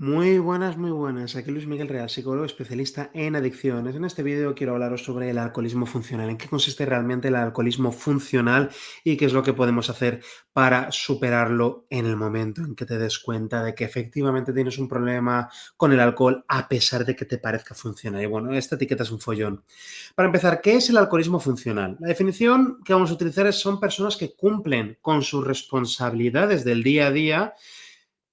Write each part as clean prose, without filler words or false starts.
Muy buenas, muy buenas. Aquí Luis Miguel Real, psicólogo especialista en adicciones. En este vídeo quiero hablaros sobre el alcoholismo funcional, en qué consiste realmente el alcoholismo funcional y qué es lo que podemos hacer para superarlo en el momento en que te des cuenta de que efectivamente tienes un problema con el alcohol a pesar de que te parezca funcional. Y bueno, esta etiqueta es un follón. Para empezar, ¿qué es el alcoholismo funcional? La definición que vamos a utilizar son personas que cumplen con sus responsabilidades del día a día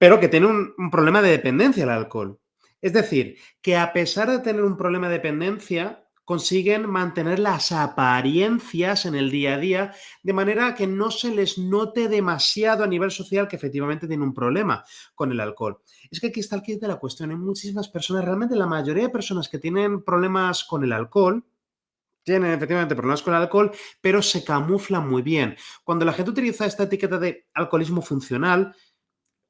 pero que tiene un problema de dependencia al alcohol. Es decir, que a pesar de tener un problema de dependencia, consiguen mantener las apariencias en el día a día de manera que no se les note demasiado a nivel social que efectivamente tiene un problema con el alcohol. Es que aquí está el kit de la cuestión. Hay muchísimas personas, realmente la mayoría de personas que tienen problemas con el alcohol, tienen efectivamente problemas con el alcohol, pero se camuflan muy bien. Cuando la gente utiliza esta etiqueta de alcoholismo funcional,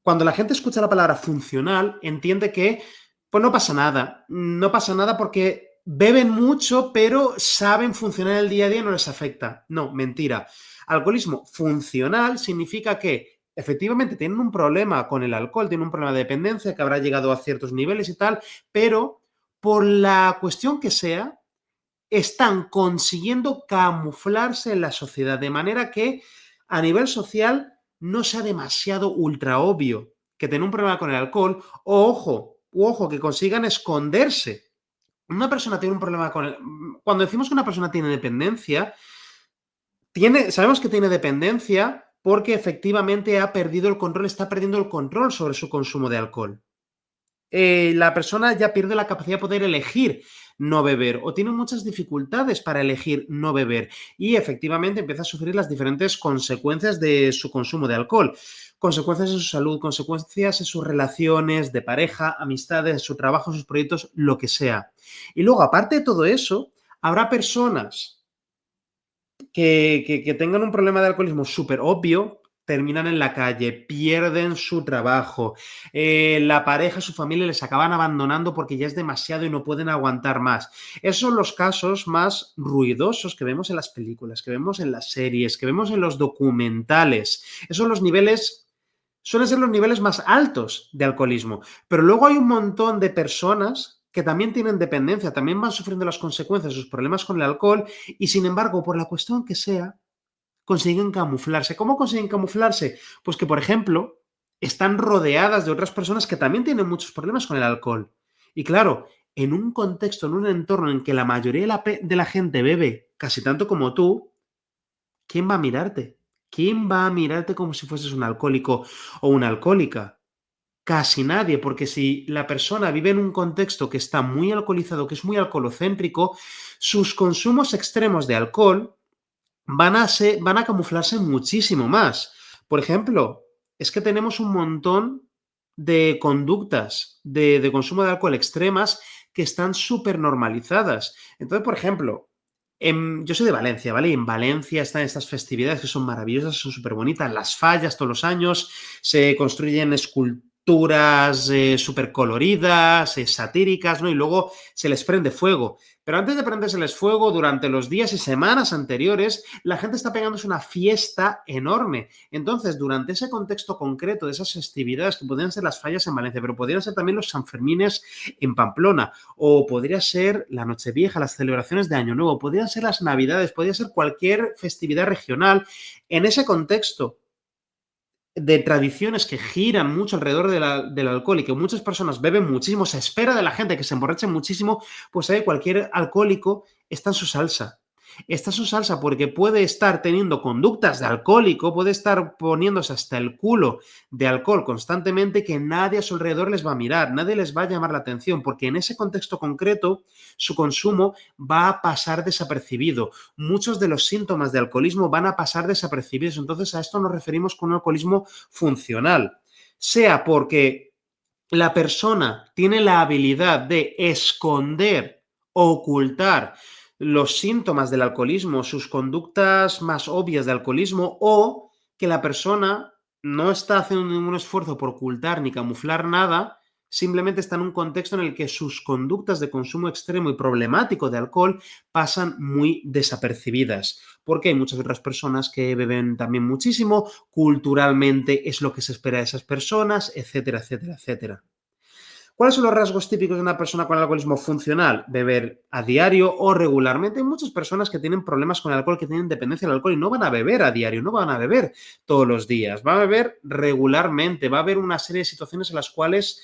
cuando la gente escucha la palabra funcional, entiende que, pues no pasa nada. No pasa nada porque beben mucho, pero saben funcionar el día a día y no les afecta. No, mentira. Alcoholismo funcional significa que efectivamente tienen un problema con el alcohol, tienen un problema de dependencia que habrá llegado a ciertos niveles y tal, pero por la cuestión que sea, están consiguiendo camuflarse en la sociedad, de manera que a nivel social no sea demasiado ultra obvio que tiene un problema con el alcohol, o ojo, que consigan esconderse. Una persona tiene un problema con el... Cuando decimos que una persona tiene dependencia, sabemos que tiene dependencia porque efectivamente ha perdido el control, está perdiendo el control sobre su consumo de alcohol. La persona ya pierde la capacidad de poder elegir no beber o tiene muchas dificultades para elegir no beber y efectivamente empieza a sufrir las diferentes consecuencias de su consumo de alcohol. Consecuencias en su salud, consecuencias en sus relaciones de pareja, amistades, en su trabajo, sus proyectos, lo que sea. Y luego, aparte de todo eso, habrá personas que tengan un problema de alcoholismo súper obvio, terminan en la calle, pierden su trabajo, la pareja, su familia les acaban abandonando porque ya es demasiado y no pueden aguantar más. Esos son los casos más ruidosos que vemos en las películas, que vemos en las series, que vemos en los documentales. Esos son los niveles, suelen ser los niveles más altos de alcoholismo. Pero luego hay un montón de personas que también tienen dependencia, también van sufriendo las consecuencias de sus problemas con el alcohol y sin embargo, por la cuestión que sea, consiguen camuflarse. ¿Cómo consiguen camuflarse? Pues que, por ejemplo, están rodeadas de otras personas que también tienen muchos problemas con el alcohol. Y claro, en un contexto, en un entorno en que la mayoría de la gente bebe casi tanto como tú, ¿quién va a mirarte? ¿Quién va a mirarte como si fueses un alcohólico o una alcohólica? Casi nadie, porque si la persona vive en un contexto que está muy alcoholizado, que es muy alcoholocéntrico, sus consumos extremos de alcohol van a camuflarse muchísimo más. Por ejemplo, es que tenemos un montón de conductas de consumo de alcohol extremas que están súper normalizadas. Entonces, por ejemplo, yo soy de Valencia, ¿vale? Y en Valencia están estas festividades que son maravillosas, son súper bonitas, las fallas todos los años, se construyen esculturas súper coloridas, satíricas, ¿no? Y luego se les prende fuego. Pero antes de prendérseles fuego, durante los días y semanas anteriores, la gente está pegándose una fiesta enorme. Entonces, durante ese contexto concreto de esas festividades, que podrían ser las fallas en Valencia, pero podrían ser también los Sanfermines en Pamplona, o podría ser la Nochevieja, las celebraciones de Año Nuevo, podrían ser las Navidades, podría ser cualquier festividad regional, en ese contexto de tradiciones que giran mucho alrededor del alcohol y que muchas personas beben muchísimo, se espera de la gente que se emborrache muchísimo, pues ahí cualquier alcohólico está en su salsa. Está en su salsa porque puede estar teniendo conductas de alcohólico, puede estar poniéndose hasta el culo de alcohol constantemente que nadie a su alrededor les va a mirar, nadie les va a llamar la atención, porque en ese contexto concreto su consumo va a pasar desapercibido. Muchos de los síntomas de alcoholismo van a pasar desapercibidos. Entonces, a esto nos referimos con un alcoholismo funcional. Sea porque la persona tiene la habilidad de esconder o ocultar los síntomas del alcoholismo, sus conductas más obvias de alcoholismo, o que la persona no está haciendo ningún esfuerzo por ocultar ni camuflar nada, simplemente está en un contexto en el que sus conductas de consumo extremo y problemático de alcohol pasan muy desapercibidas, porque hay muchas otras personas que beben también muchísimo, culturalmente es lo que se espera de esas personas, etcétera, etcétera, etcétera. ¿Cuáles son los rasgos típicos de una persona con alcoholismo funcional? Beber a diario o regularmente. Hay muchas personas que tienen problemas con el alcohol, que tienen dependencia del alcohol y no van a beber a diario, no van a beber todos los días, van a beber regularmente, va a haber una serie de situaciones en las cuales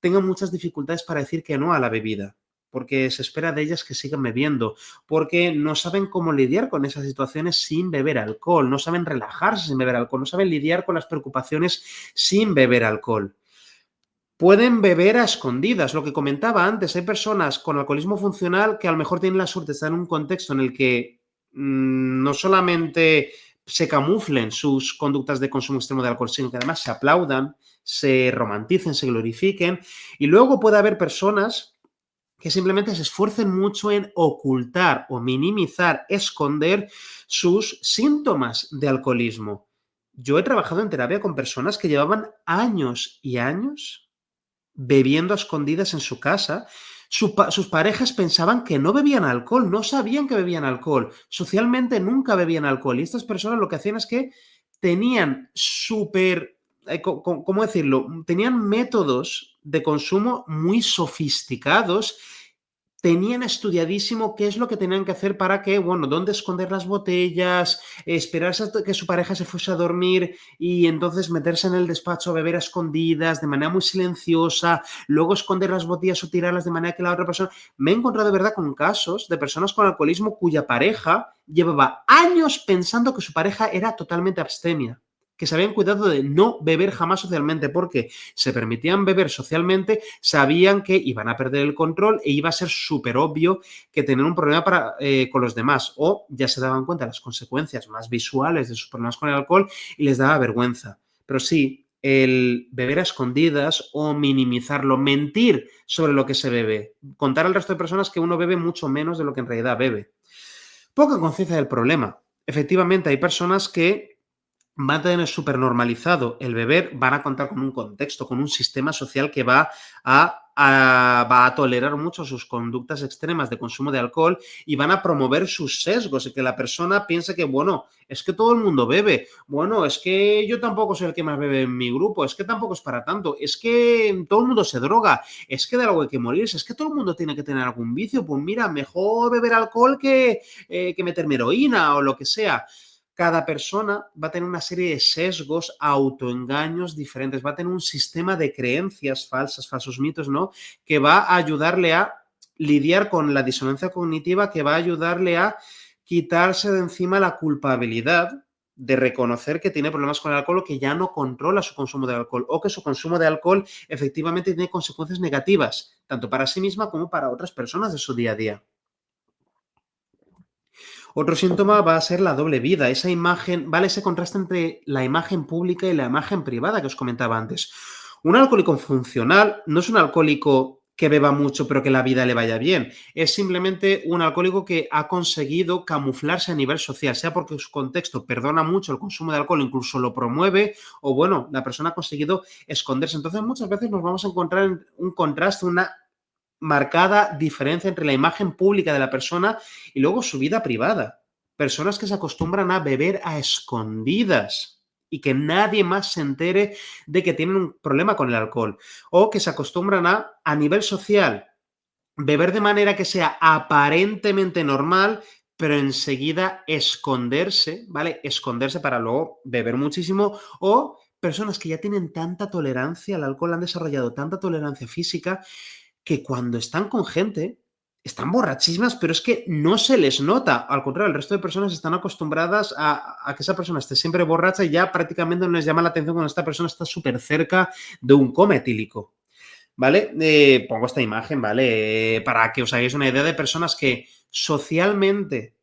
tengan muchas dificultades para decir que no a la bebida, porque se espera de ellas que sigan bebiendo, porque no saben cómo lidiar con esas situaciones sin beber alcohol, no saben relajarse sin beber alcohol, no saben lidiar con las preocupaciones sin beber alcohol. Pueden beber a escondidas, lo que comentaba antes. Hay personas con alcoholismo funcional que a lo mejor tienen la suerte de estar en un contexto en el que no solamente se camuflen sus conductas de consumo extremo de alcohol, sino que además se aplaudan, se romanticen, se glorifiquen. Y luego puede haber personas que simplemente se esfuercen mucho en ocultar o minimizar, esconder sus síntomas de alcoholismo. Yo he trabajado en terapia con personas que llevaban años y años bebiendo a escondidas en su casa. Sus parejas pensaban que no bebían alcohol, no sabían que bebían alcohol, socialmente nunca bebían alcohol. Y estas personas lo que hacían es que tenían súper, ¿cómo decirlo? Tenían métodos de consumo muy sofisticados, tenían estudiadísimo qué es lo que tenían que hacer para que, bueno, dónde esconder las botellas, esperarse a que su pareja se fuese a dormir y entonces meterse en el despacho a beber a escondidas de manera muy silenciosa, luego esconder las botellas o tirarlas de manera que la otra persona... Me he encontrado de verdad con casos de personas con alcoholismo cuya pareja llevaba años pensando que su pareja era totalmente abstemia, que se habían cuidado de no beber jamás socialmente porque se permitían beber socialmente, sabían que iban a perder el control e iba a ser súper obvio que tenían un problema con los demás, o ya se daban cuenta de las consecuencias más visuales de sus problemas con el alcohol y les daba vergüenza. Pero sí, el beber a escondidas o minimizarlo, mentir sobre lo que se bebe, contar al resto de personas que uno bebe mucho menos de lo que en realidad bebe. Poca conciencia del problema. Efectivamente, hay personas que van a tener súper normalizado el beber, van a contar con un contexto, con un sistema social que va a tolerar mucho sus conductas extremas de consumo de alcohol y van a promover sus sesgos y que la persona piense que, bueno, es que todo el mundo bebe, bueno, es que yo tampoco soy el que más bebe en mi grupo, es que tampoco es para tanto, es que todo el mundo se droga, es que de algo hay que morirse, es que todo el mundo tiene que tener algún vicio, pues mira, mejor beber alcohol que meterme heroína o lo que sea. Cada persona va a tener una serie de sesgos, autoengaños diferentes, va a tener un sistema de creencias falsas, falsos mitos, ¿no? Que va a ayudarle a lidiar con la disonancia cognitiva, que va a ayudarle a quitarse de encima la culpabilidad de reconocer que tiene problemas con el alcohol o que ya no controla su consumo de alcohol o que su consumo de alcohol efectivamente tiene consecuencias negativas, tanto para sí misma como para otras personas de su día a día. Otro síntoma va a ser la doble vida, esa imagen, ¿vale? Ese contraste entre la imagen pública y la imagen privada que os comentaba antes. Un alcohólico funcional no es un alcohólico que beba mucho pero que la vida le vaya bien. Es simplemente un alcohólico que ha conseguido camuflarse a nivel social, sea porque su contexto perdona mucho el consumo de alcohol, incluso lo promueve, o bueno, la persona ha conseguido esconderse. Entonces muchas veces nos vamos a encontrar en un contraste, una marcada diferencia entre la imagen pública de la persona y luego su vida privada. Personas que se acostumbran a beber a escondidas y que nadie más se entere de que tienen un problema con el alcohol. O que se acostumbran a nivel social, beber de manera que sea aparentemente normal, pero enseguida esconderse, ¿vale? Esconderse para luego beber muchísimo. O personas que ya tienen tanta tolerancia al alcohol, han desarrollado tanta tolerancia física que cuando están con gente, están borrachísimas, pero es que no se les nota. Al contrario, el resto de personas están acostumbradas a que esa persona esté siempre borracha y ya prácticamente no les llama la atención cuando esta persona está súper cerca de un coma etílico. ¿Vale? Pongo esta imagen, ¿vale? Para que os hagáis una idea de personas que socialmente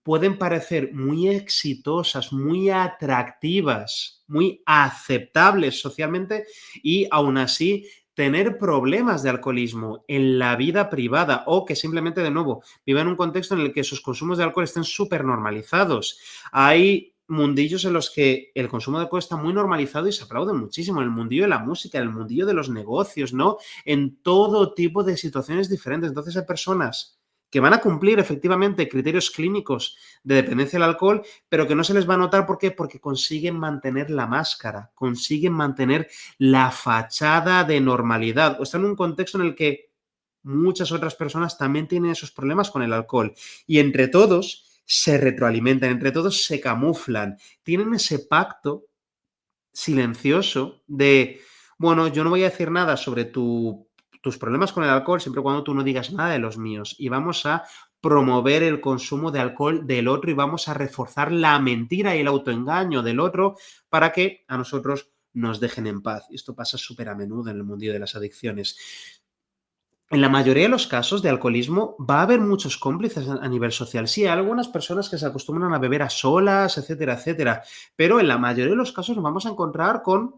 pueden parecer muy exitosas, muy atractivas, muy aceptables socialmente y aún así tener problemas de alcoholismo en la vida privada o que simplemente, de nuevo, vivan en un contexto en el que sus consumos de alcohol estén súper normalizados. Hay mundillos en los que el consumo de alcohol está muy normalizado y se aplaude muchísimo, en el mundillo de la música, en el mundillo de los negocios, ¿no? En todo tipo de situaciones diferentes. Entonces hay personas que van a cumplir efectivamente criterios clínicos de dependencia al alcohol, pero que no se les va a notar. ¿Por qué? Porque consiguen mantener la máscara, consiguen mantener la fachada de normalidad, o están en un contexto en el que muchas otras personas también tienen esos problemas con el alcohol y entre todos se retroalimentan, entre todos se camuflan, tienen ese pacto silencioso de, bueno, yo no voy a decir nada sobre tus problemas con el alcohol siempre y cuando tú no digas nada de los míos y vamos a promover el consumo de alcohol del otro y vamos a reforzar la mentira y el autoengaño del otro para que a nosotros nos dejen en paz. Esto pasa súper a menudo en el mundillo de las adicciones. En la mayoría de los casos de alcoholismo va a haber muchos cómplices a nivel social. Sí, hay algunas personas que se acostumbran a beber a solas, etcétera, etcétera. Pero en la mayoría de los casos nos vamos a encontrar con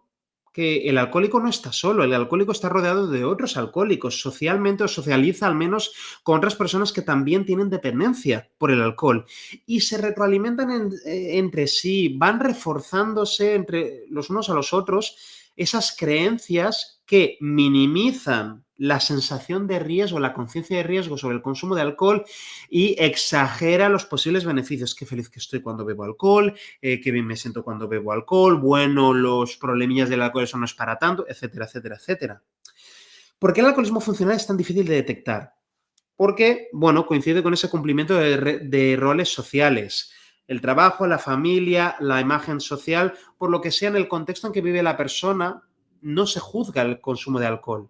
que el alcohólico no está solo, el alcohólico está rodeado de otros alcohólicos, socialmente o socializa al menos con otras personas que también tienen dependencia por el alcohol y se retroalimentan entre sí, van reforzándose entre los unos a los otros esas creencias que minimizan la sensación de riesgo, la conciencia de riesgo sobre el consumo de alcohol y exagera los posibles beneficios. Qué feliz que estoy cuando bebo alcohol, qué bien me siento cuando bebo alcohol, bueno, los problemillas del alcohol, eso no es para tanto, etcétera, etcétera, etcétera. ¿Por qué el alcoholismo funcional es tan difícil de detectar? Porque, bueno, coincide con ese cumplimiento de roles sociales. El trabajo, la familia, la imagen social, por lo que sea en el contexto en que vive la persona, no se juzga el consumo de alcohol.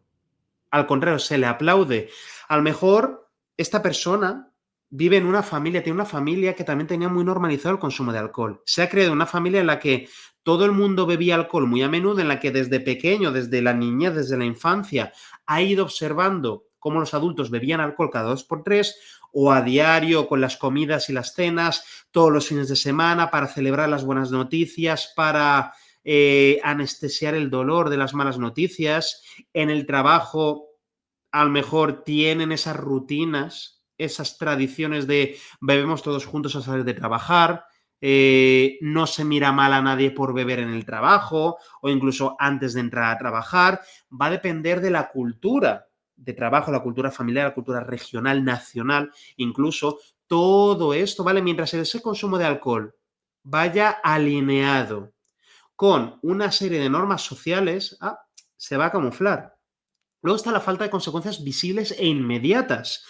Al contrario, se le aplaude. A lo mejor esta persona vive en una familia, tiene una familia que también tenía muy normalizado el consumo de alcohol. Se ha creado una familia en la que todo el mundo bebía alcohol muy a menudo, en la que desde pequeño, desde la niñez, desde la infancia, ha ido observando cómo los adultos bebían alcohol cada 2 por 3 o a diario con las comidas y las cenas, todos los fines de semana para celebrar las buenas noticias, para anestesiar el dolor de las malas noticias. En el trabajo, a lo mejor tienen esas rutinas, esas tradiciones de bebemos todos juntos a salir de trabajar, no se mira mal a nadie por beber en el trabajo o incluso antes de entrar a trabajar. Va a depender de la cultura de trabajo, la cultura familiar, la cultura regional, nacional, incluso todo esto, ¿vale? Mientras ese consumo de alcohol vaya alineado con una serie de normas sociales, se va a camuflar. Luego está la falta de consecuencias visibles e inmediatas,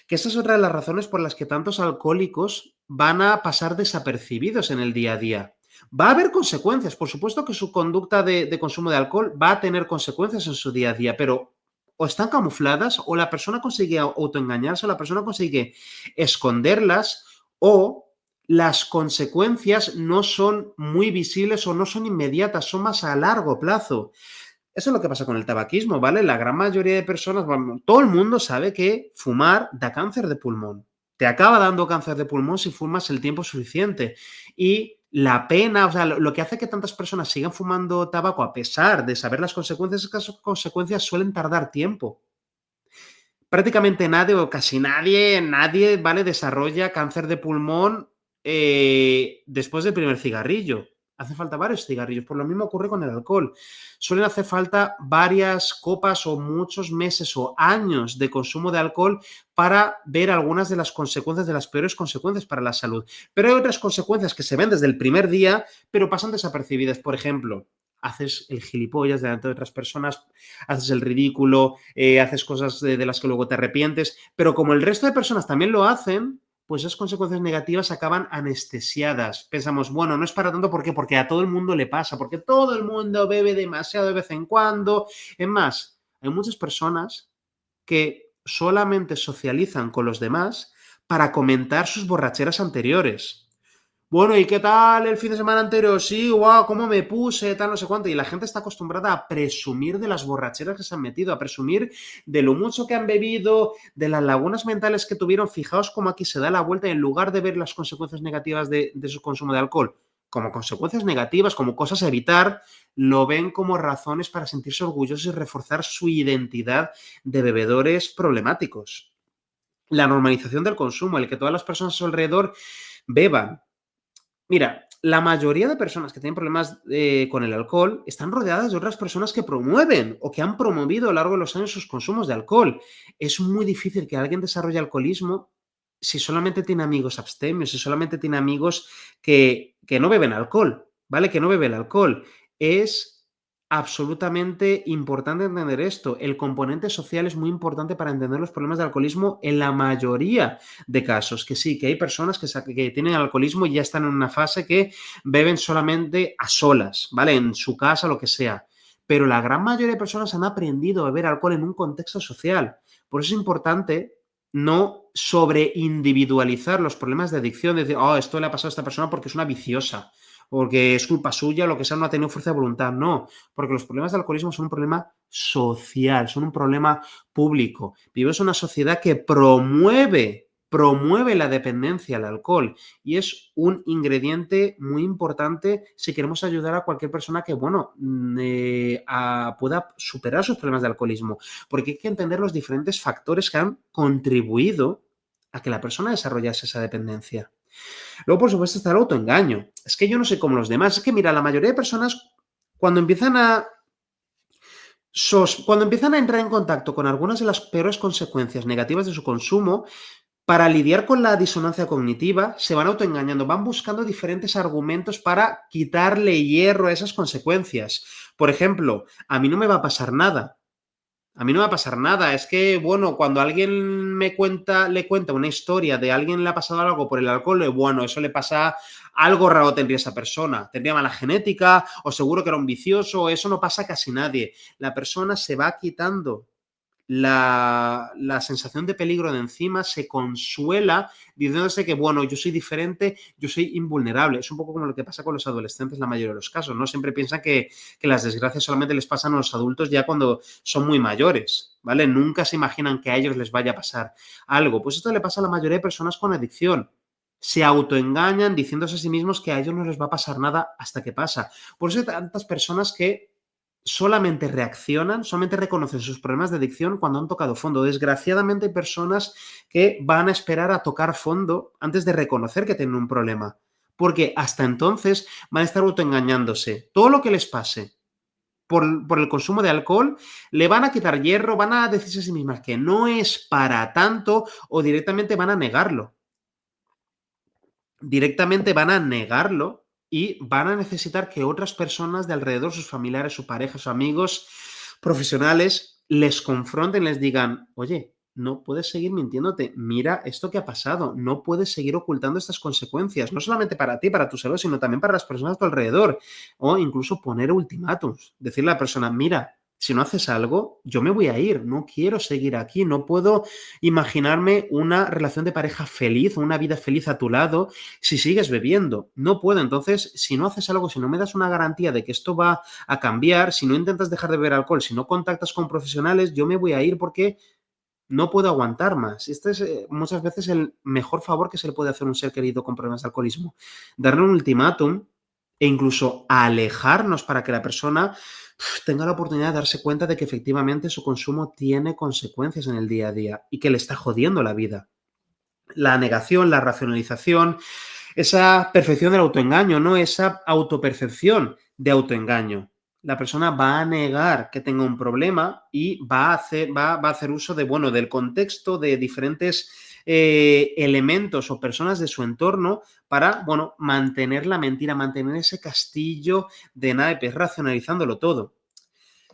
que esa es otra de las razones por las que tantos alcohólicos van a pasar desapercibidos en el día a día. Va a haber consecuencias, por supuesto que su conducta de consumo de alcohol va a tener consecuencias en su día a día, pero o están camufladas o la persona consigue autoengañarse o la persona consigue esconderlas o las consecuencias no son muy visibles o no son inmediatas, son más a largo plazo. Eso es lo que pasa con el tabaquismo, ¿vale? La gran mayoría de personas, todo el mundo sabe que fumar da cáncer de pulmón. Te acaba dando cáncer de pulmón si fumas el tiempo suficiente. Y la pena, o sea, lo que hace que tantas personas sigan fumando tabaco a pesar de saber las consecuencias es que esas consecuencias suelen tardar tiempo. Prácticamente nadie o casi nadie, ¿vale? Desarrolla cáncer de pulmón después del primer cigarrillo. Hace falta varios cigarrillos. Por lo mismo ocurre con el alcohol. Suelen hacer falta varias copas o muchos meses o años de consumo de alcohol para ver algunas de las consecuencias, de las peores consecuencias para la salud. Pero hay otras consecuencias que se ven desde el primer día, pero pasan desapercibidas. Por ejemplo, haces el gilipollas delante de otras personas, haces el ridículo, haces cosas de las que luego te arrepientes, pero como el resto de personas también lo hacen, pues esas consecuencias negativas acaban anestesiadas. Pensamos, bueno, no es para tanto, ¿por qué? Porque a todo el mundo le pasa, porque todo el mundo bebe demasiado de vez en cuando. Es más, hay muchas personas que solamente socializan con los demás para comentar sus borracheras anteriores. Bueno, ¿y qué tal el fin de semana anterior? Sí, guau, cómo me puse, tal, no sé cuánto. Y la gente está acostumbrada a presumir de las borracheras que se han metido, a presumir de lo mucho que han bebido, de las lagunas mentales que tuvieron. Fijaos cómo aquí se da la vuelta y en lugar de ver las consecuencias negativas de su consumo de alcohol como consecuencias negativas, como cosas a evitar, lo ven como razones para sentirse orgullosos y reforzar su identidad de bebedores problemáticos. La normalización del consumo, el que todas las personas a su alrededor beban. Mira, la mayoría de personas que tienen problemas con el alcohol están rodeadas de otras personas que promueven o que han promovido a lo largo de los años sus consumos de alcohol. Es muy difícil que alguien desarrolle alcoholismo si solamente tiene amigos abstemios, si solamente tiene amigos que no beben alcohol, ¿vale? Que no beben alcohol. Es absolutamente importante entender esto. El componente social es muy importante para entender los problemas de alcoholismo en la mayoría de casos. Que sí, que hay personas que tienen alcoholismo y ya están en una fase que beben solamente a solas, ¿vale? En su casa, lo que sea. Pero la gran mayoría de personas han aprendido a beber alcohol en un contexto social. Por eso es importante no sobreindividualizar los problemas de adicción, decir, oh, esto le ha pasado a esta persona porque es una viciosa, porque es culpa suya, lo que sea, no ha tenido fuerza de voluntad. No, porque los problemas de alcoholismo son un problema social, son un problema público. Vivimos en una sociedad que promueve la dependencia al alcohol y es un ingrediente muy importante si queremos ayudar a cualquier persona que, bueno, pueda superar sus problemas de alcoholismo, porque hay que entender los diferentes factores que han contribuido a que la persona desarrollase esa dependencia. Luego, por supuesto, está el autoengaño. Es que yo no sé cómo los demás. Es que, mira, la mayoría de personas, cuando empiezan a cuando empiezan a entrar en contacto con algunas de las peores consecuencias negativas de su consumo, para lidiar con la disonancia cognitiva, se van autoengañando, van buscando diferentes argumentos para quitarle hierro a esas consecuencias. Por ejemplo, a mí no me va a pasar nada. A mí no me va a pasar nada. Es que, bueno, cuando alguien le cuenta una historia de alguien le ha pasado algo por el alcohol, bueno, eso le pasa, algo raro tendría esa persona. Tendría mala genética, o seguro que era un vicioso, eso no pasa a casi nadie. La persona se va quitando la sensación de peligro de encima, se consuela diciéndose que, bueno, yo soy diferente, yo soy invulnerable. Es un poco como lo que pasa con los adolescentes en la mayoría de los casos, ¿no? Siempre piensan que las desgracias solamente les pasan a los adultos ya cuando son muy mayores, ¿vale? Nunca se imaginan que a ellos les vaya a pasar algo. Pues esto le pasa a la mayoría de personas con adicción. Se autoengañan diciéndose a sí mismos que a ellos no les va a pasar nada hasta que pasa. Por eso hay tantas personas que solamente reaccionan, solamente reconocen sus problemas de adicción cuando han tocado fondo. Desgraciadamente hay personas que van a esperar a tocar fondo antes de reconocer que tienen un problema, porque hasta entonces van a estar autoengañándose. Todo lo que les pase por el consumo de alcohol, le van a quitar hierro, van a decirse a sí mismas que no es para tanto o directamente van a negarlo. Directamente van a negarlo y van a necesitar que otras personas de alrededor, sus familiares, su pareja, sus amigos, profesionales, les confronten, les digan, oye, no puedes seguir mintiéndote, mira esto que ha pasado, no puedes seguir ocultando estas consecuencias, no solamente para ti, para tu salud, sino también para las personas a tu alrededor, o incluso poner ultimátums, decirle a la persona, mira, si no haces algo, yo me voy a ir, no quiero seguir aquí, no puedo imaginarme una relación de pareja feliz, una vida feliz a tu lado, si sigues bebiendo. No puedo. Entonces, si no haces algo, si no me das una garantía de que esto va a cambiar, si no intentas dejar de beber alcohol, si no contactas con profesionales, yo me voy a ir porque no puedo aguantar más. Este es muchas veces el mejor favor que se le puede hacer a un ser querido con problemas de alcoholismo. Darle un ultimátum e incluso alejarnos para que la persona tenga la oportunidad de darse cuenta de que efectivamente su consumo tiene consecuencias en el día a día y que le está jodiendo la vida. La negación, la racionalización, esa perfección del autoengaño, ¿no? Esa autopercepción de autoengaño. La persona va a negar que tenga un problema y va a hacer uso de, bueno, del contexto, de diferentes elementos o personas de su entorno para, bueno, mantener la mentira, mantener ese castillo de naipes, racionalizándolo todo.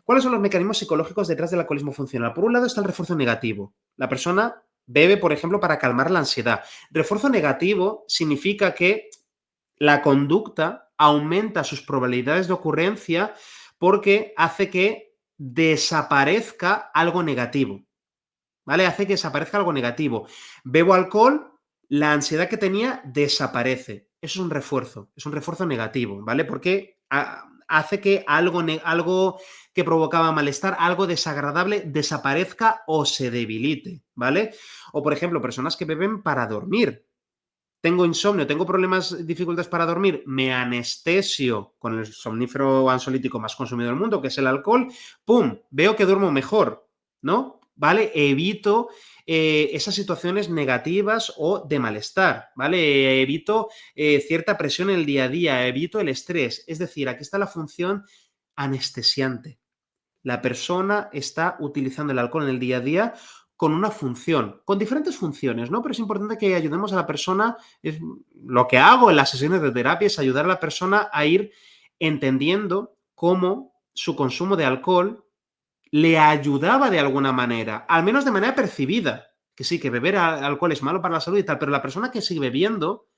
¿Cuáles son los mecanismos psicológicos detrás del alcoholismo funcional? Por un lado está el refuerzo negativo. La persona bebe, por ejemplo, para calmar la ansiedad. Refuerzo negativo significa que la conducta aumenta sus probabilidades de ocurrencia porque hace que desaparezca algo negativo, ¿vale? Hace que desaparezca algo negativo. Bebo alcohol, la ansiedad que tenía desaparece. Eso es un refuerzo negativo, ¿vale? Porque hace que algo que provocaba malestar, algo desagradable, desaparezca o se debilite, ¿vale? O, por ejemplo, personas que beben para dormir. Tengo insomnio, tengo problemas, dificultades para dormir, me anestesio con el somnífero ansiolítico más consumido del mundo, que es el alcohol, ¡pum! Veo que duermo mejor, ¿no? ¿Vale? Evito esas situaciones negativas o de malestar, ¿vale? Evito cierta presión en el día a día, evito el estrés. Es decir, aquí está la función anestesiante. La persona está utilizando el alcohol en el día a día con una función, con diferentes funciones, ¿no? Pero es importante que ayudemos a la persona. Lo que hago en las sesiones de terapia es ayudar a la persona a ir entendiendo cómo su consumo de alcohol le ayudaba de alguna manera, al menos de manera percibida. Que sí, que beber alcohol es malo para la salud y tal, pero la persona que sigue bebiendo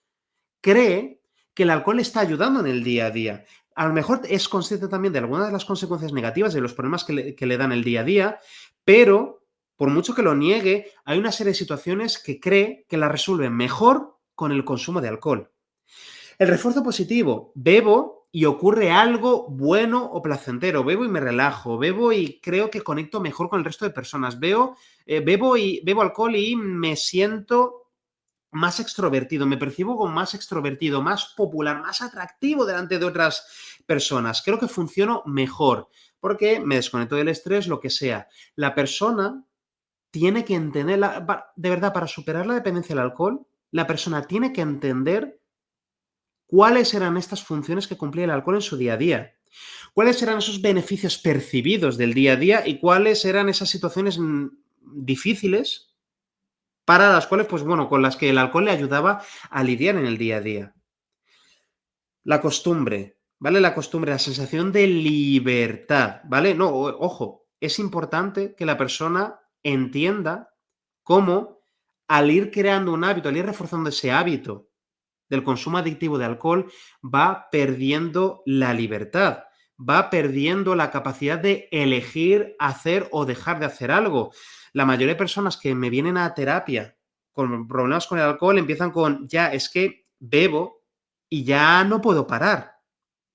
cree que el alcohol le está ayudando en el día a día. A lo mejor es consciente también de algunas de las consecuencias negativas, de los problemas que le dan el día a día, pero por mucho que lo niegue, hay una serie de situaciones que cree que la resuelven mejor con el consumo de alcohol. El refuerzo positivo, bebo y ocurre algo bueno o placentero, bebo y me relajo, bebo y creo que conecto mejor con el resto de personas, bebo alcohol y me siento más extrovertido, me percibo como más extrovertido, más popular, más atractivo delante de otras personas. Creo que funciono mejor porque me desconecto del estrés, lo que sea. La persona tiene que entender, de verdad, para superar la dependencia del alcohol, la persona tiene que entender cuáles eran estas funciones que cumplía el alcohol en su día a día. ¿Cuáles eran esos beneficios percibidos del día a día y cuáles eran esas situaciones difíciles para las cuales, pues bueno, con las que el alcohol le ayudaba a lidiar en el día a día? La costumbre, ¿vale? La costumbre, la sensación de libertad, ¿vale? No, ojo, es importante que la persona entienda cómo al ir creando un hábito, al ir reforzando ese hábito del consumo adictivo de alcohol, va perdiendo la libertad, va perdiendo la capacidad de elegir hacer o dejar de hacer algo. La mayoría de personas que me vienen a terapia con problemas con el alcohol empiezan con, ya, es que bebo y ya no puedo parar,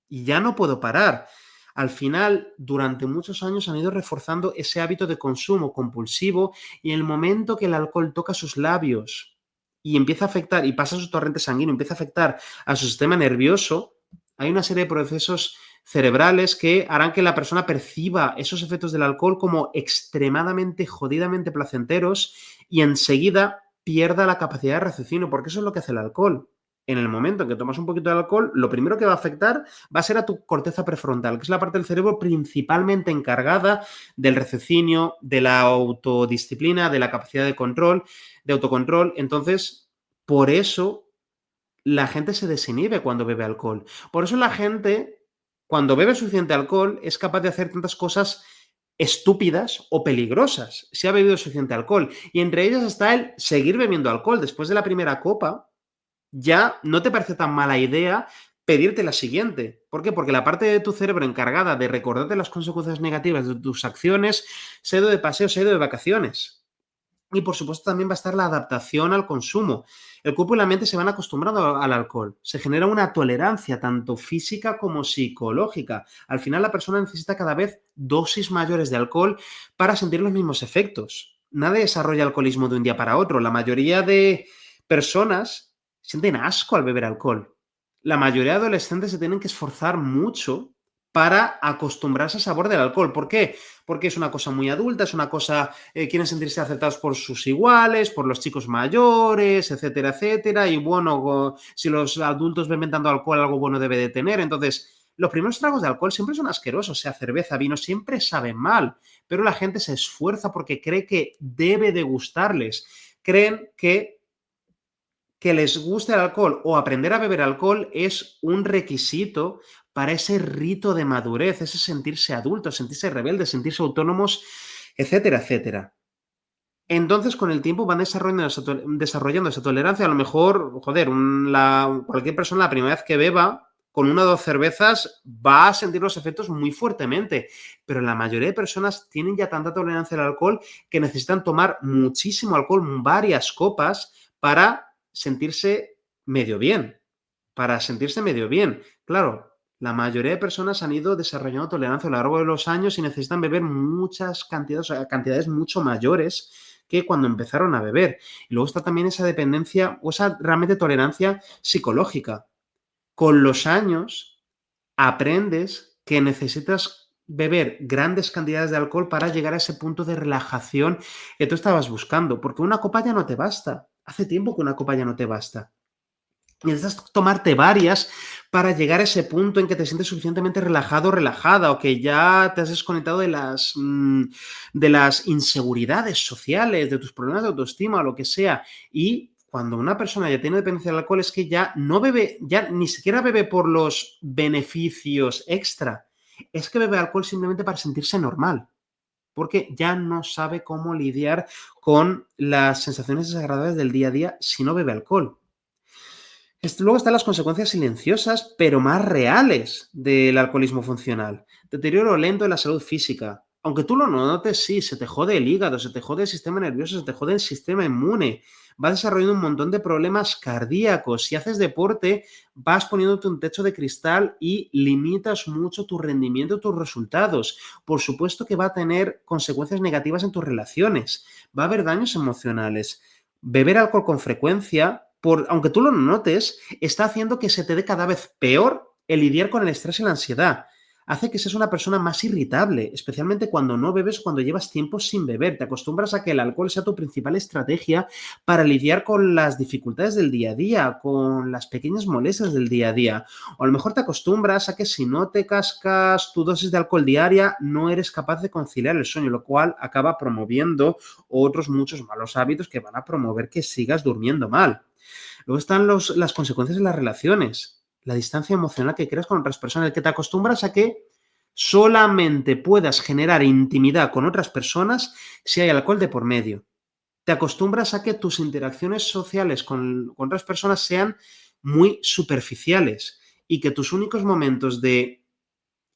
y ya no puedo parar. Al final, durante muchos años han ido reforzando ese hábito de consumo compulsivo y en el momento que el alcohol toca sus labios y empieza a afectar y pasa a su torrente sanguíneo, empieza a afectar a su sistema nervioso, hay una serie de procesos cerebrales que harán que la persona perciba esos efectos del alcohol como extremadamente, jodidamente placenteros y enseguida pierda la capacidad de raciocinio, porque eso es lo que hace el alcohol. En el momento en que tomas un poquito de alcohol, lo primero que va a afectar va a ser a tu corteza prefrontal, que es la parte del cerebro principalmente encargada del raciocinio, de la autodisciplina, de la capacidad de control, de autocontrol. Entonces, por eso la gente se desinhibe cuando bebe alcohol. Por eso la gente, cuando bebe suficiente alcohol, es capaz de hacer tantas cosas estúpidas o peligrosas si ha bebido suficiente alcohol. Y entre ellas está el seguir bebiendo alcohol. Después de la primera copa, ya no te parece tan mala idea pedirte la siguiente. ¿Por qué? Porque la parte de tu cerebro encargada de recordarte las consecuencias negativas de tus acciones se ha ido de paseo, se ha ido de vacaciones. Y por supuesto también va a estar la adaptación al consumo. El cuerpo y la mente se van acostumbrando al alcohol. Se genera una tolerancia tanto física como psicológica. Al final la persona necesita cada vez dosis mayores de alcohol para sentir los mismos efectos. Nadie desarrolla alcoholismo de un día para otro. La mayoría de personas sienten asco al beber alcohol. La mayoría de adolescentes se tienen que esforzar mucho para acostumbrarse al sabor del alcohol. ¿Por qué? Porque es una cosa muy adulta, es una cosa, quieren sentirse aceptados por sus iguales, por los chicos mayores, etcétera, etcétera. Y bueno, si los adultos beben tanto alcohol, algo bueno debe de tener. Entonces, los primeros tragos de alcohol siempre son asquerosos, sea cerveza, vino, siempre saben mal, pero la gente se esfuerza porque cree que debe de gustarles. Creen que les guste el alcohol o aprender a beber alcohol es un requisito para ese rito de madurez, ese sentirse adultos, sentirse rebeldes, sentirse autónomos, etcétera, etcétera. Entonces, con el tiempo van desarrollando esa tolerancia. A lo mejor, joder, cualquier persona la primera vez que beba, con una o dos cervezas, va a sentir los efectos muy fuertemente. Pero la mayoría de personas tienen ya tanta tolerancia al alcohol que necesitan tomar muchísimo alcohol, varias copas, para sentirse medio bien. Para sentirse medio bien. Claro, la mayoría de personas han ido desarrollando tolerancia a lo largo de los años y necesitan beber muchas cantidades, o sea, cantidades mucho mayores que cuando empezaron a beber. Y luego está también esa dependencia o esa realmente tolerancia psicológica. Con los años aprendes que necesitas beber grandes cantidades de alcohol para llegar a ese punto de relajación que tú estabas buscando, porque una copa ya no te basta. Hace tiempo que una copa ya no te basta. Necesitas tomarte varias para llegar a ese punto en que te sientes suficientemente relajado o relajada, o que ya te has desconectado de las inseguridades sociales, de tus problemas de autoestima o lo que sea. Y cuando una persona ya tiene dependencia del alcohol es que ya no bebe, ya ni siquiera bebe por los beneficios extra, es que bebe alcohol simplemente para sentirse normal, porque ya no sabe cómo lidiar con las sensaciones desagradables del día a día si no bebe alcohol. Luego están las consecuencias silenciosas, pero más reales del alcoholismo funcional. Deterioro lento de la salud física. Aunque tú lo no notes, sí, se te jode el hígado, se te jode el sistema nervioso, se te jode el sistema inmune. Vas desarrollando un montón de problemas cardíacos. Si haces deporte, vas poniéndote un techo de cristal y limitas mucho tu rendimiento, tus resultados. Por supuesto que va a tener consecuencias negativas en tus relaciones. Va a haber daños emocionales. Beber alcohol con frecuencia, aunque tú lo notes, está haciendo que se te dé cada vez peor el lidiar con el estrés y la ansiedad. Hace que seas una persona más irritable, especialmente cuando no bebes o cuando llevas tiempo sin beber. Te acostumbras a que el alcohol sea tu principal estrategia para lidiar con las dificultades del día a día, con las pequeñas molestias del día a día. O a lo mejor te acostumbras a que si no te cascas tu dosis de alcohol diaria, no eres capaz de conciliar el sueño, lo cual acaba promoviendo otros muchos malos hábitos que van a promover que sigas durmiendo mal. Luego están las consecuencias de las relaciones, la distancia emocional que creas con otras personas, el que te acostumbras a que solamente puedas generar intimidad con otras personas si hay alcohol de por medio. Te acostumbras a que tus interacciones sociales con otras personas sean muy superficiales y que tus únicos momentos de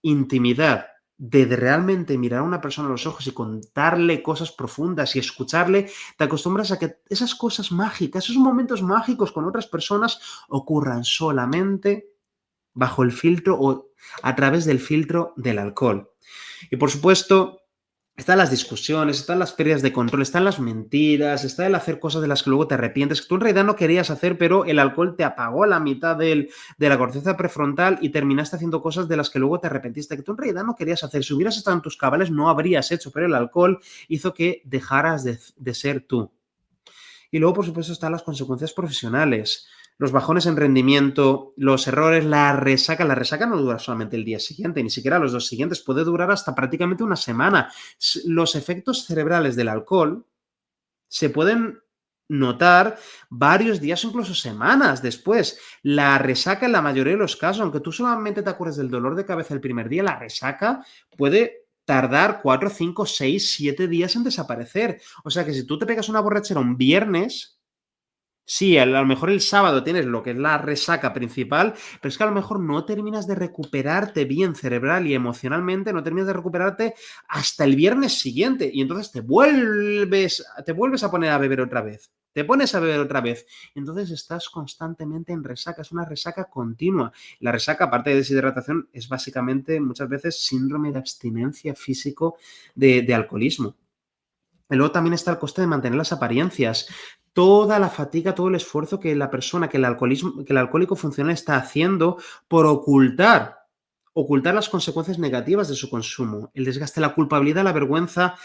intimidad, de realmente mirar a una persona a los ojos y contarle cosas profundas y escucharle, te acostumbras a que esas cosas mágicas, esos momentos mágicos con otras personas ocurran solamente bajo el filtro o a través del filtro del alcohol. Y por supuesto, están las discusiones, están las pérdidas de control, están las mentiras, está el hacer cosas de las que luego te arrepientes, que tú en realidad no querías hacer, pero el alcohol te apagó la mitad de la corteza prefrontal y terminaste haciendo cosas de las que luego te arrepentiste, que tú en realidad no querías hacer. Si hubieras estado en tus cabales no habrías hecho, pero el alcohol hizo que dejaras de ser tú. Y luego, por supuesto, están las consecuencias profesionales, los bajones en rendimiento, los errores, la resaca. La resaca no dura solamente el día siguiente, ni siquiera los dos siguientes, puede durar hasta prácticamente una semana. Los efectos cerebrales del alcohol se pueden notar varios días o incluso semanas después. La resaca en la mayoría de los casos, aunque tú solamente te acuerdes del dolor de cabeza el primer día, la resaca puede tardar 4, 5, 6, 7 días en desaparecer. O sea que si tú te pegas una borrachera un viernes, sí, a lo mejor el sábado tienes lo que es la resaca principal, pero es que a lo mejor no terminas de recuperarte bien cerebral y emocionalmente, no terminas de recuperarte hasta el viernes siguiente y entonces te vuelves a poner a beber otra vez. Te pones a beber otra vez. Entonces estás constantemente en resaca, es una resaca continua. La resaca, aparte de deshidratación, es básicamente muchas veces síndrome de abstinencia físico de alcoholismo. Y luego también está el coste de mantener las apariencias. Toda la fatiga, todo el esfuerzo que la persona, que el alcohólico funcional está haciendo por ocultar las consecuencias negativas de su consumo, el desgaste, la culpabilidad, la vergüenza,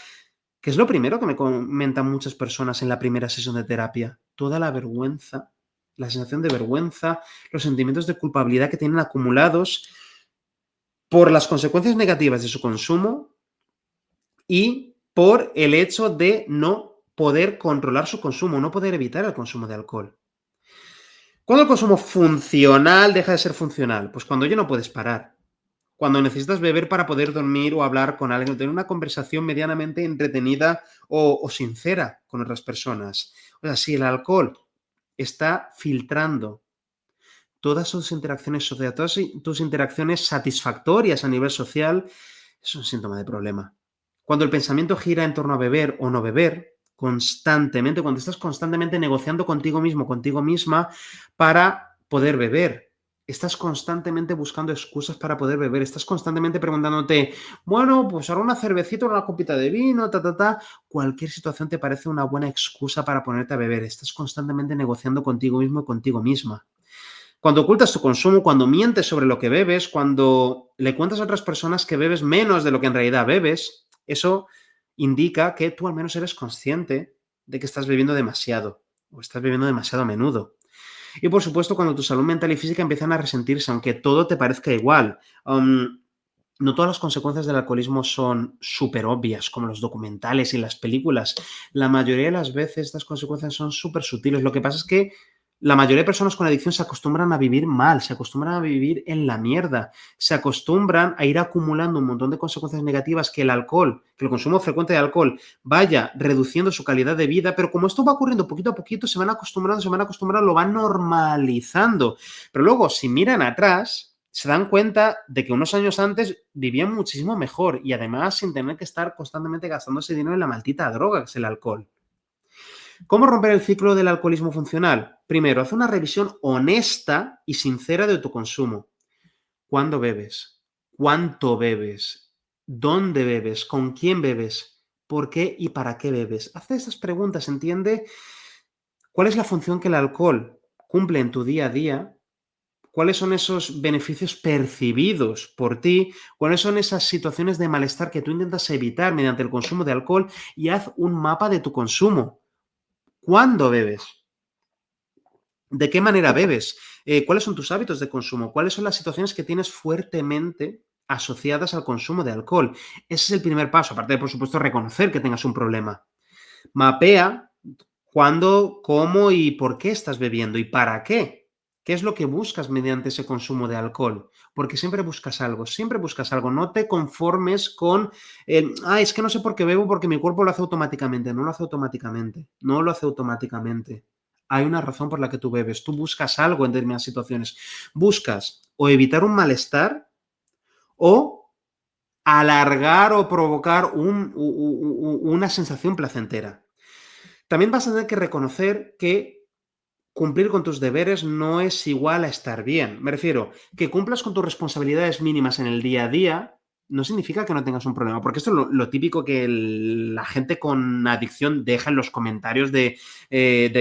que es lo primero que me comentan muchas personas en la primera sesión de terapia. Toda la vergüenza, la sensación de vergüenza, los sentimientos de culpabilidad que tienen acumulados por las consecuencias negativas de su consumo y por el hecho de no poder controlar su consumo, no poder evitar el consumo de alcohol. ¿Cuándo el consumo funcional deja de ser funcional? Pues cuando ya no puedes parar. Cuando necesitas beber para poder dormir o hablar con alguien, o tener una conversación medianamente entretenida o sincera con otras personas. O sea, si el alcohol está filtrando todas tus interacciones sociales, todas tus interacciones satisfactorias a nivel social, es un síntoma de problema. Cuando el pensamiento gira en torno a beber o no beber, constantemente, cuando estás constantemente negociando contigo mismo, contigo misma, para poder beber. Estás constantemente buscando excusas para poder beber. Estás constantemente preguntándote, bueno, pues ahora una cervecita o una copita de vino, ta. Cualquier situación te parece una buena excusa para ponerte a beber. Estás constantemente negociando contigo mismo y contigo misma. Cuando ocultas tu consumo, cuando mientes sobre lo que bebes, cuando le cuentas a otras personas que bebes menos de lo que en realidad bebes, eso indica que tú al menos eres consciente de que estás bebiendo demasiado o estás bebiendo demasiado a menudo. Y por supuesto, cuando tu salud mental y física empiezan a resentirse, aunque todo te parezca igual. No todas las consecuencias del alcoholismo son súper obvias, como los documentales y las películas. La mayoría de las veces estas consecuencias son súper sutiles. Lo que pasa es que la mayoría de personas con adicción se acostumbran a vivir mal, se acostumbran a vivir en la mierda, se acostumbran a ir acumulando un montón de consecuencias negativas que el alcohol, que el consumo frecuente de alcohol vaya reduciendo su calidad de vida, pero como esto va ocurriendo poquito a poquito, se van acostumbrando, lo van normalizando. Pero luego, si miran atrás, se dan cuenta de que unos años antes vivían muchísimo mejor y además sin tener que estar constantemente gastando ese dinero en la maldita droga que es el alcohol. ¿Cómo romper el ciclo del alcoholismo funcional? Primero, haz una revisión honesta y sincera de tu consumo. ¿Cuándo bebes? ¿Cuánto bebes? ¿Dónde bebes? ¿Con quién bebes? ¿Por qué y para qué bebes? Haz esas preguntas, entiende cuál es la función que el alcohol cumple en tu día a día, cuáles son esos beneficios percibidos por ti, cuáles son esas situaciones de malestar que tú intentas evitar mediante el consumo de alcohol y haz un mapa de tu consumo. ¿Cuándo bebes? ¿De qué manera bebes? ¿Cuáles son tus hábitos de consumo? ¿Cuáles son las situaciones que tienes fuertemente asociadas al consumo de alcohol? Ese es el primer paso, aparte de, por supuesto, reconocer que tengas un problema. Mapea cuándo, cómo y por qué estás bebiendo y para qué. ¿Qué es lo que buscas mediante ese consumo de alcohol? Porque siempre buscas algo, siempre buscas algo. No te conformes con, es que no sé por qué bebo porque mi cuerpo lo hace automáticamente. No lo hace automáticamente, no lo hace automáticamente. Hay una razón por la que tú bebes. Tú buscas algo en determinadas situaciones. Buscas o evitar un malestar o alargar o provocar una sensación placentera. También vas a tener que reconocer que cumplir con tus deberes no es igual a estar bien. Me refiero, que cumplas con tus responsabilidades mínimas en el día a día no significa que no tengas un problema, porque esto es lo típico que la gente con adicción deja en los comentarios de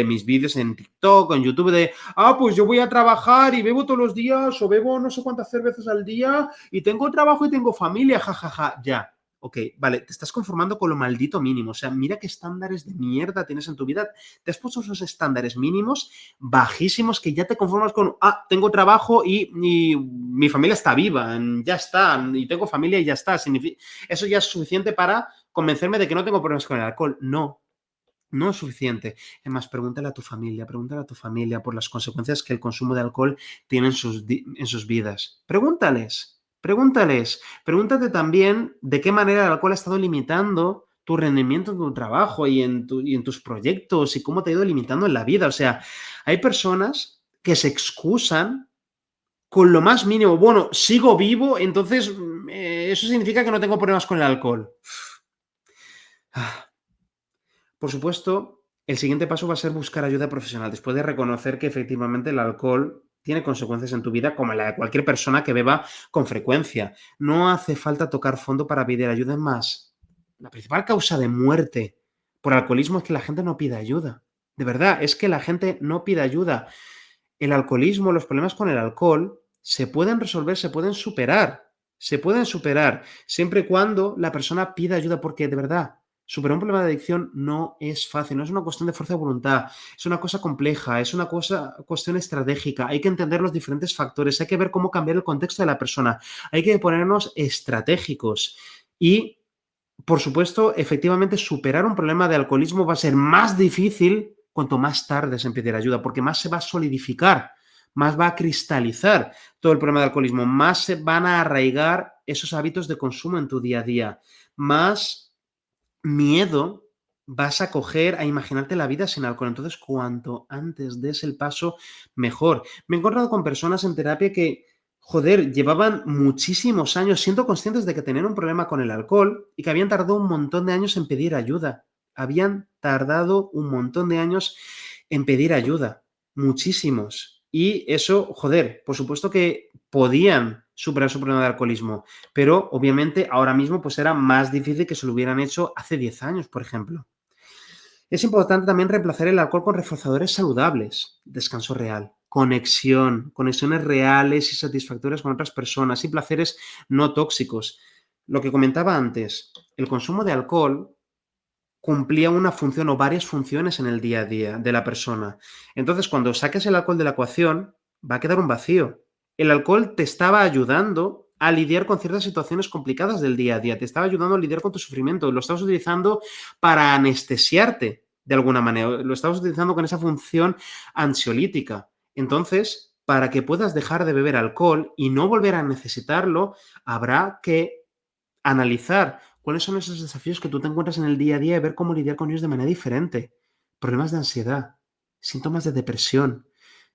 mis vídeos en TikTok o en YouTube de, pues yo voy a trabajar y bebo todos los días o bebo no sé cuántas cervezas al día y tengo trabajo y tengo familia, jajaja, ja, ja. Ya. Ok, vale, te estás conformando con lo maldito mínimo. O sea, mira qué estándares de mierda tienes en tu vida. Te has puesto esos estándares mínimos bajísimos que ya te conformas con, tengo trabajo y mi familia está viva, ya está, y tengo familia y ya está. Eso ya es suficiente para convencerme de que no tengo problemas con el alcohol. No, no es suficiente. Es más, pregúntale a tu familia por las consecuencias que el consumo de alcohol tiene en sus vidas. Pregúntales. Pregúntate también de qué manera el alcohol ha estado limitando tu rendimiento en tu trabajo y en tus proyectos y cómo te ha ido limitando en la vida. O sea, hay personas que se excusan con lo más mínimo. Bueno, sigo vivo, entonces eso significa que no tengo problemas con el alcohol. Por supuesto, el siguiente paso va a ser buscar ayuda profesional, después de reconocer que efectivamente el alcohol tiene consecuencias en tu vida como la de cualquier persona que beba con frecuencia. No hace falta tocar fondo para pedir ayuda. Es más, la principal causa de muerte por alcoholismo es que la gente no pide ayuda. De verdad, es que la gente no pide ayuda. El alcoholismo, los problemas con el alcohol se pueden resolver, se pueden superar. Se pueden superar siempre y cuando la persona pida ayuda, porque de verdad, superar un problema de adicción no es fácil, no es una cuestión de fuerza de voluntad, es una cosa compleja, es una cuestión estratégica, hay que entender los diferentes factores, hay que ver cómo cambiar el contexto de la persona, hay que ponernos estratégicos y, por supuesto, efectivamente, superar un problema de alcoholismo va a ser más difícil cuanto más tarde se empiece a ayuda, porque más se va a solidificar, más va a cristalizar todo el problema de alcoholismo, más se van a arraigar esos hábitos de consumo en tu día a día, más miedo vas a coger a imaginarte la vida sin alcohol. Entonces, cuanto antes des el paso, mejor. Me he encontrado con personas en terapia que, joder, llevaban muchísimos años siendo conscientes de que tenían un problema con el alcohol y que habían tardado un montón de años en pedir ayuda. Habían tardado un montón de años en pedir ayuda. Muchísimos. Y eso, joder, por supuesto que podían superar su problema de alcoholismo, pero obviamente ahora mismo pues era más difícil que se lo hubieran hecho hace 10 años, por ejemplo. Es importante también reemplazar el alcohol con reforzadores saludables, descanso real, conexiones reales y satisfactorias con otras personas y placeres no tóxicos. Lo que comentaba antes, el consumo de alcohol cumplía una función o varias funciones en el día a día de la persona. Entonces, cuando saques el alcohol de la ecuación, va a quedar un vacío. El alcohol te estaba ayudando a lidiar con ciertas situaciones complicadas del día a día, te estaba ayudando a lidiar con tu sufrimiento, lo estabas utilizando para anestesiarte de alguna manera, lo estabas utilizando con esa función ansiolítica. Entonces, para que puedas dejar de beber alcohol y no volver a necesitarlo, habrá que analizar cuáles son esos desafíos que tú te encuentras en el día a día y ver cómo lidiar con ellos de manera diferente. Problemas de ansiedad, síntomas de depresión,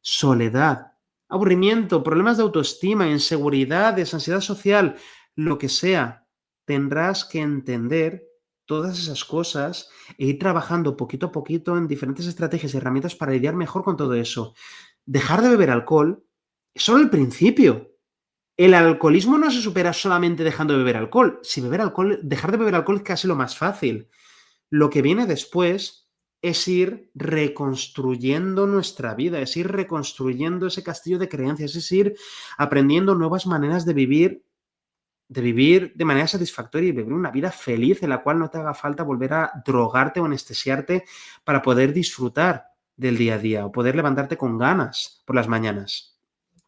soledad, aburrimiento, problemas de autoestima, inseguridades, ansiedad social, lo que sea. Tendrás que entender todas esas cosas e ir trabajando poquito a poquito en diferentes estrategias y herramientas para lidiar mejor con todo eso. Dejar de beber alcohol es solo el principio. El alcoholismo no se supera solamente dejando de beber alcohol. Si beber alcohol, dejar de beber alcohol es casi lo más fácil. Lo que viene después es ir reconstruyendo nuestra vida, es ir reconstruyendo ese castillo de creencias, es ir aprendiendo nuevas maneras de vivir de manera satisfactoria y vivir una vida feliz en la cual no te haga falta volver a drogarte o anestesiarte para poder disfrutar del día a día o poder levantarte con ganas por las mañanas.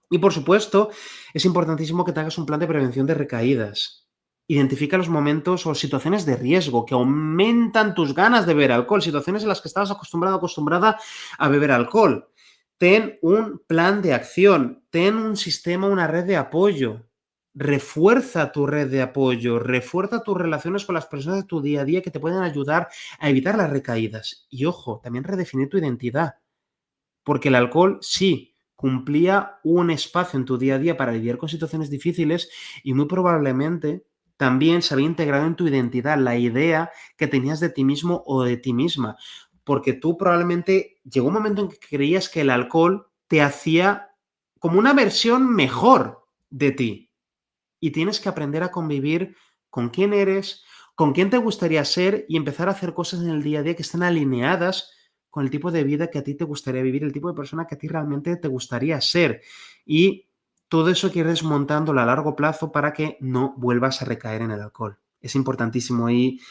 Y por supuesto, es importantísimo que te hagas un plan de prevención de recaídas. Identifica los momentos o situaciones de riesgo que aumentan tus ganas de beber alcohol, situaciones en las que estabas acostumbrado o acostumbrada a beber alcohol. Ten un plan de acción, ten un sistema, una red de apoyo. Refuerza tu red de apoyo, refuerza tus relaciones con las personas de tu día a día que te pueden ayudar a evitar las recaídas. Y ojo, también redefinir tu identidad. Porque el alcohol sí cumplía un espacio en tu día a día para lidiar con situaciones difíciles y muy probablemente también se había integrado en tu identidad la idea que tenías de ti mismo o de ti misma. Porque tú probablemente llegó un momento en que creías que el alcohol te hacía como una versión mejor de ti. Y tienes que aprender a convivir con quién eres, con quién te gustaría ser y empezar a hacer cosas en el día a día que estén alineadas con el tipo de vida que a ti te gustaría vivir, el tipo de persona que a ti realmente te gustaría ser. Y todo eso que ir desmontándolo a largo plazo para que no vuelvas a recaer en el alcohol. Es importantísimo y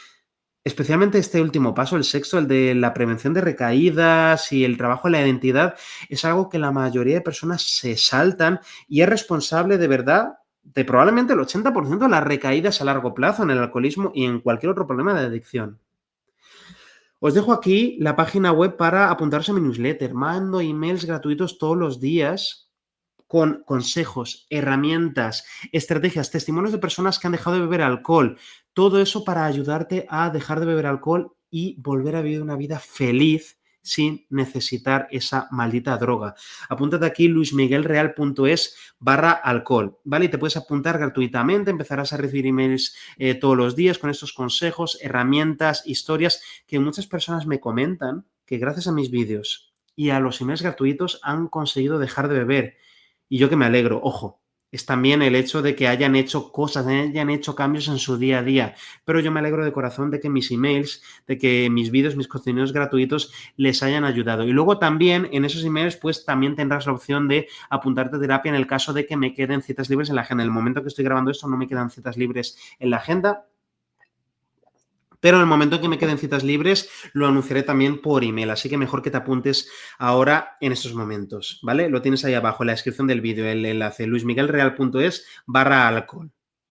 especialmente este último paso, el sexto, el de la prevención de recaídas y el trabajo en la identidad, es algo que la mayoría de personas se saltan y es responsable de verdad de probablemente el 80% de las recaídas a largo plazo en el alcoholismo y en cualquier otro problema de adicción. Os dejo aquí la página web para apuntarse a mi newsletter. Mando emails gratuitos todos los días con consejos, herramientas, estrategias, testimonios de personas que han dejado de beber alcohol. Todo eso para ayudarte a dejar de beber alcohol y volver a vivir una vida feliz sin necesitar esa maldita droga. Apúntate aquí luismiguelreal.es/alcohol, ¿vale? Y te puedes apuntar gratuitamente, empezarás a recibir emails todos los días con estos consejos, herramientas, historias que muchas personas me comentan que gracias a mis vídeos y a los emails gratuitos han conseguido dejar de beber. Y yo que me alegro, ojo, es también el hecho de que hayan hecho cosas, hayan hecho cambios en su día a día. Pero yo me alegro de corazón de que mis emails, de que mis vídeos, mis contenidos gratuitos les hayan ayudado. Y luego también en esos emails, pues también tendrás la opción de apuntarte a terapia en el caso de que me queden citas libres en la agenda. En el momento que estoy grabando esto, no me quedan citas libres en la agenda. Pero en el momento en que me queden citas libres, lo anunciaré también por email. Así que mejor que te apuntes ahora en estos momentos, ¿vale? Lo tienes ahí abajo en la descripción del vídeo, el enlace luismiguelreal.es/alcohol.